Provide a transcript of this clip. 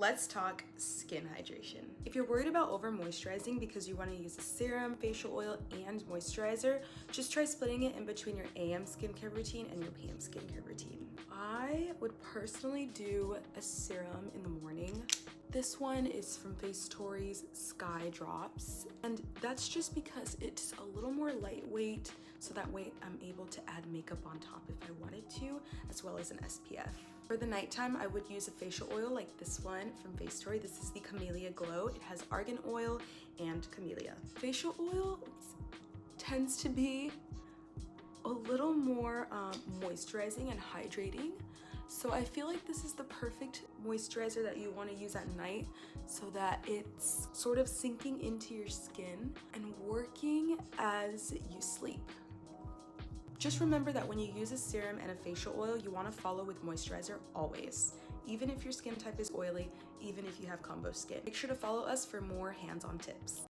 let's talk skin hydration. If you're worried about over moisturizing because you want to use a serum, facial oil, and moisturizer, just try splitting it in between your AM skincare routine and your PM skincare routine. I would personally do a serum in the morning. This one is from FaceTory's Sky Drops, and that's just because it's a little more lightweight, so that way I'm able to add makeup on top if I wanted to, as well as an SPF. For the nighttime, I would use a facial oil like this one from FaceTory. This is the Camellia Glow. It has argan oil and camellia. Facial oil tends to be a little more moisturizing and hydrating. So I feel like this is the perfect moisturizer that you want to use at night so that it's sort of sinking into your skin and working as you sleep. Just remember that when you use a serum and a facial oil, you want to follow with moisturizer always, even if your skin type is oily, even if you have combo skin. Make sure to follow us for more hands-on tips.